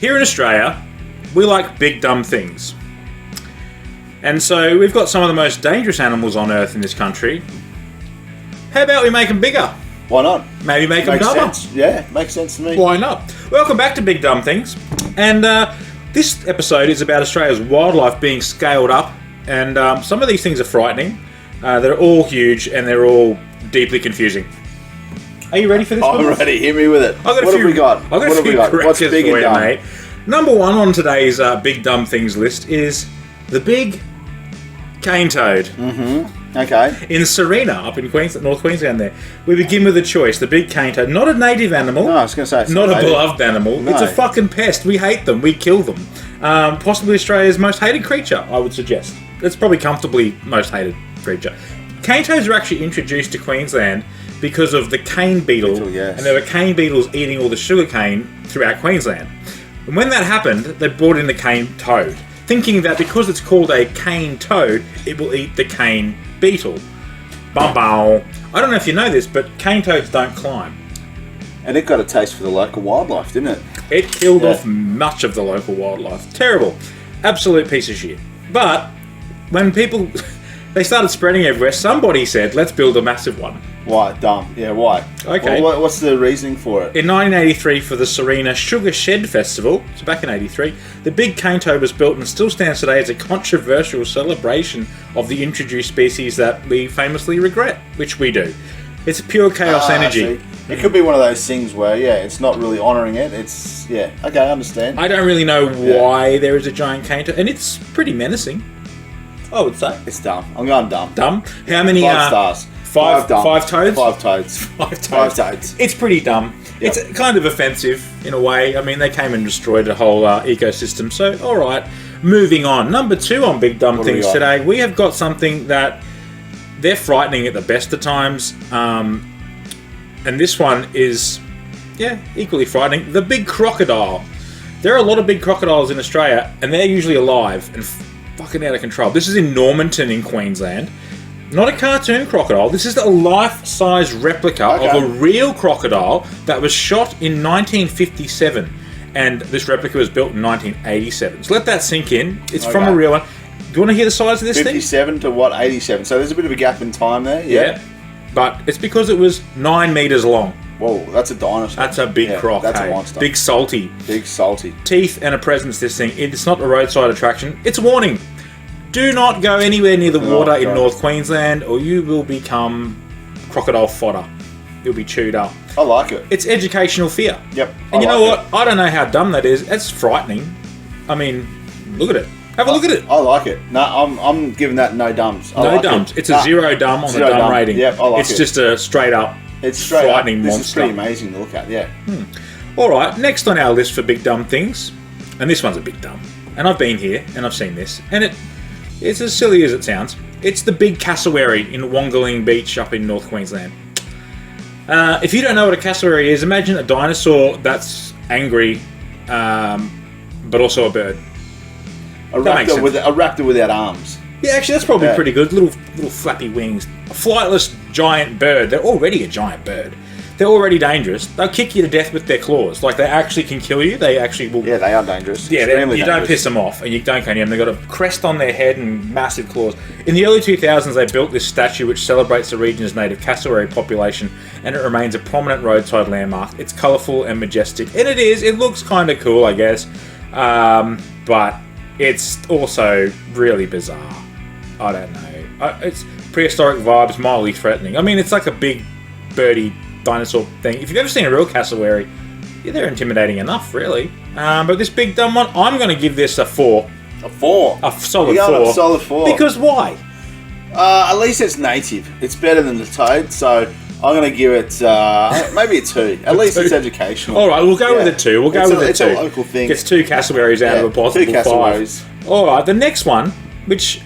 Here in Australia, we like big dumb things. And so we've got some of the most dangerous animals on Earth in this country. How about we make them bigger? Why not? Maybe make them dumber. Sense. Yeah, makes sense to me. Why not? Welcome back to Big Dumb Things. And this episode is about Australia's wildlife being scaled up. And some of these things are frightening. They're all huge and they're all deeply confusing. Are you ready for this? I'm ready. Hit me with it. What have we got? What have we got? What's big and dumb, mate? Number one on today's Big Dumb Things list is the big cane toad. Mm-hmm. Okay. In Serena, up in Queensland, North Queensland there. We begin with a choice. The big cane toad. Not a native animal. No, I was going to say it's not a beloved animal. No. It's a fucking pest. We hate them. We kill them. Possibly Australia's most hated creature, I would suggest. It's probably comfortably most hated creature. Cane toads were actually introduced to Queensland because of the cane beetle. Yes. And there were cane beetles eating all the sugar cane throughout Queensland. And when that happened, they brought in the cane toad, thinking that because it's called a cane toad, it will eat the cane beetle. Bum-bow. I don't know if you know this, but cane toads don't climb. And it got a taste for the local wildlife, didn't it? It killed off much of the local wildlife. Terrible. Absolute piece of shit. But when people... they started spreading everywhere, somebody said, let's build a massive one. Why? Dumb. Yeah, why? Okay. Well, what's the reasoning for it? In 1983, for the Serena Sugar Shed Festival, so back in 83, the big cane toad was built and still stands today as a controversial celebration of the introduced species that we famously regret, which we do. It's pure chaos energy. It could be one of those things where, it's not really honouring it. It's, okay, I understand. I don't really know why there is a giant cane toad, and it's pretty menacing, I would say. It's dumb. I'm going dumb. Dumb? How many... 5 stars. Five toads? 5 toads. 5 toads. It's pretty dumb. Yep. It's kind of offensive in a way. I mean, they came and destroyed the whole ecosystem. So, all right. Moving on. Number 2 on Big Dumb Things today. We have got something that they're frightening at the best of times. And this one is, equally frightening. The big crocodile. There are a lot of big crocodiles in Australia, and they're usually alive and fucking out of control. This is in Normanton in Queensland. Not a cartoon crocodile. This is a life-size replica of a real crocodile that was shot in 1957. And this replica was built in 1987. So let that sink in. It's from a real one. Do you want to hear the size of this 57 to what? 87. So there's a bit of a gap in time there. Yeah. But it's because it was 9 metres long. Whoa, that's a dinosaur. That's a big croc. That's a monster. Big salty. Big salty. Teeth and a presence, this thing. It's not a roadside attraction. It's a warning. Do not go anywhere near the water in North Queensland or you will become crocodile fodder. You'll be chewed up. I like it. It's educational fear. Yep. And you know what? I don't know how dumb that is. It's frightening. I mean, look at it. Have a look at it. I like it. No, I'm giving that no dumbs. No dumbs. It's a 0 dumb on the dumb rating. Yep, I like it. It's just a straight up frightening monster. This is pretty amazing to look at, All right, next on our list for big dumb things, and this one's a big dumb, and I've been here and I've seen this, and it's as silly as it sounds. It's the big cassowary in Wongaling Beach up in North Queensland. If you don't know what a cassowary is, imagine a dinosaur that's angry, but also a bird. A raptor without arms. Yeah, actually, that's probably pretty good. Little flappy wings. A flightless giant bird. They're already a giant bird. They're already dangerous. They'll kick you to death with their claws. Like, they actually can kill you. They actually will... Yeah, they are dangerous. Yeah, you don't piss them off, and you don't can them. They've got a crest on their head and massive claws. In the early 2000s, they built this statue which celebrates the region's native cassowary population, and it remains a prominent roadside landmark. It's colourful and majestic. And it is. It looks kind of cool, I guess. But it's also really bizarre. I don't know. It's prehistoric vibes, mildly threatening. I mean, it's like a big birdie dinosaur thing. If you've ever seen a real cassowary, they're intimidating enough, really. But this big dumb one, I'm going to give this a 4. A 4? A solid 4. A solid 4. Because why? At least it's native. It's better than the toad, so I'm going to give it maybe a 2. At least it's educational. All right, we'll go with a 2. We'll go with a 2. It's a local thing. Gets 2 cassowaries out of a possible 2 cassowaries. 5. All right, the next one, which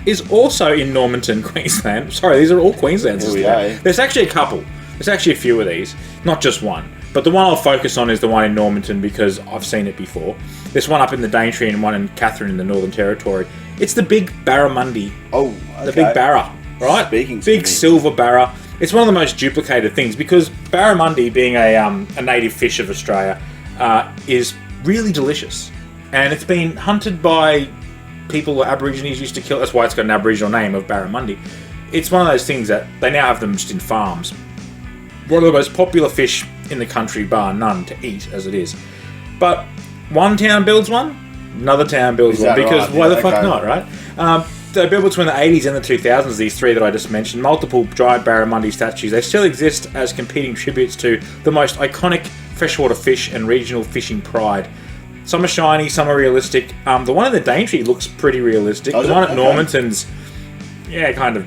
is also in Normanton, Queensland. Sorry, these are all Queensland's. There's actually a couple. There's actually a few of these, not just one. But the one I'll focus on is the one in Normanton because I've seen it before. There's one up in the Daintree and one in Katherine in the Northern Territory. It's the big barramundi. Oh, okay. The big barra, right? Big silver barra. It's one of the most duplicated things because barramundi, being a native fish of Australia, is really delicious. And it's been hunted by people Aborigines used to kill. That's why it's got an Aboriginal name of barramundi. It's one of those things that they now have them just in farms. One of the most popular fish in the country, bar none, to eat as it is. But one town builds one, another town builds one, because why the fuck not, right? They built between the 80s and the 2000s, these three that I just mentioned, multiple giant barramundi statues. They still exist as competing tributes to the most iconic freshwater fish and regional fishing pride. Some are shiny, some are realistic. The one in the Daintree looks pretty realistic. The one at Normanton's, yeah, kind of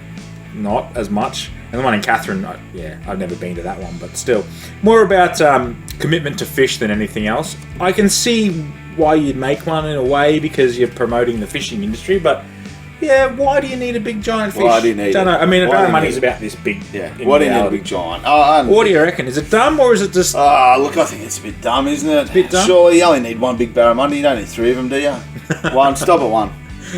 not as much. And the one in Catherine, I've never been to that one, but still. More about commitment to fish than anything else. I can see why you'd make one in a way, because you're promoting the fishing industry, but yeah, why do you need a big giant fish? Why do you need Don't know. I mean, a barramundi's about this big. Yeah. Why do you need a big giant? What do you reckon? Is it dumb or is it just... look, I think it's a bit dumb, isn't it? A bit dumb? Surely you only need one big barramundi. You don't need three of them, do you? One. Stop at one.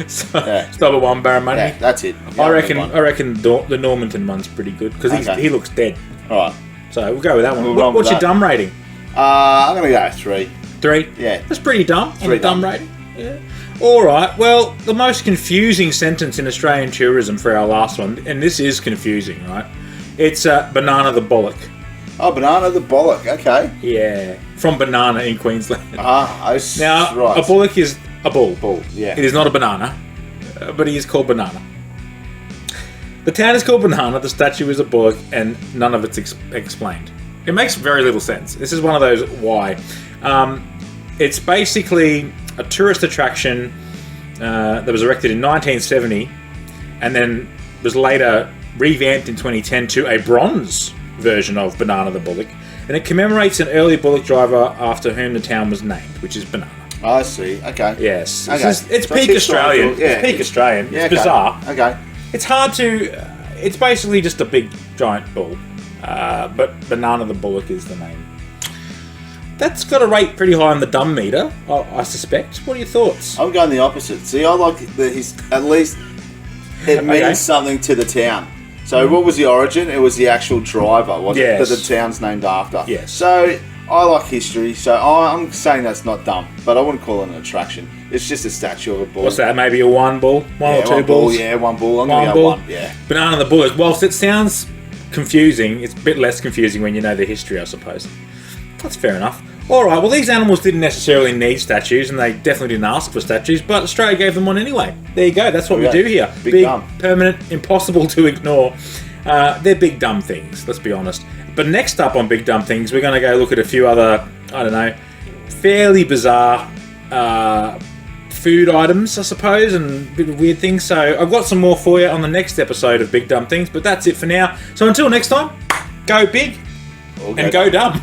Stop at one barramundi? Yeah, that's it. I reckon the Normanton one's pretty good, because he looks dead. Alright. So we'll go with that one. What's your dumb rating? I'm going to go 3. 3? Yeah. That's pretty dumb. 3 dumb rating. Yeah. Alright, well, the most confusing sentence in Australian tourism for our last one, and this is confusing, right? It's banana the bollock. Oh, banana the bollock, okay. Yeah, from Banana in Queensland. Now, right. A bollock is a bull. Bull, yeah. It is not a banana, but he is called Banana. The town is called Banana, the statue is a bullock, and none of it's explained. It makes very little sense. This is one of those why. It's basically a tourist attraction that was erected in 1970 and then was later revamped in 2010 to a bronze version of Banana the Bullock, and it commemorates an early bullock driver after whom the town was named, which is Banana. I see, okay. Yes. Okay. It's peak Australian. Yeah. It's peak Australian. Yeah, it's bizarre. Okay. It's hard to... it's basically just a big, giant bull. But Banana the Bullock is the name. That's got a rate pretty high on the dumb meter, I suspect. What are your thoughts? I'm going the opposite. See, I like at least it means something to the town. So what was the origin? It was the actual driver, wasn't it? That the town's named after. Yes. So I like history, so I'm saying that's not dumb, but I wouldn't call it an attraction. It's just a statue of a bull. What's that, maybe a one bull? One or two one bulls? Bull, yeah, one bull. I'm going to go one, yeah. Banana the Bullock. Whilst it sounds confusing, it's a bit less confusing when you know the history, I suppose. That's fair enough. Alright, well these animals didn't necessarily need statues, and they definitely didn't ask for statues, but Australia gave them one anyway. There you go, that's what we do here. Big dumb. Permanent, impossible to ignore. They're big dumb things, let's be honest. But next up on Big Dumb Things, we're going to go look at a few other, I don't know, fairly bizarre food items, I suppose, and a bit of weird things. So I've got some more for you on the next episode of Big Dumb Things, but that's it for now. So until next time, go big and go dumb.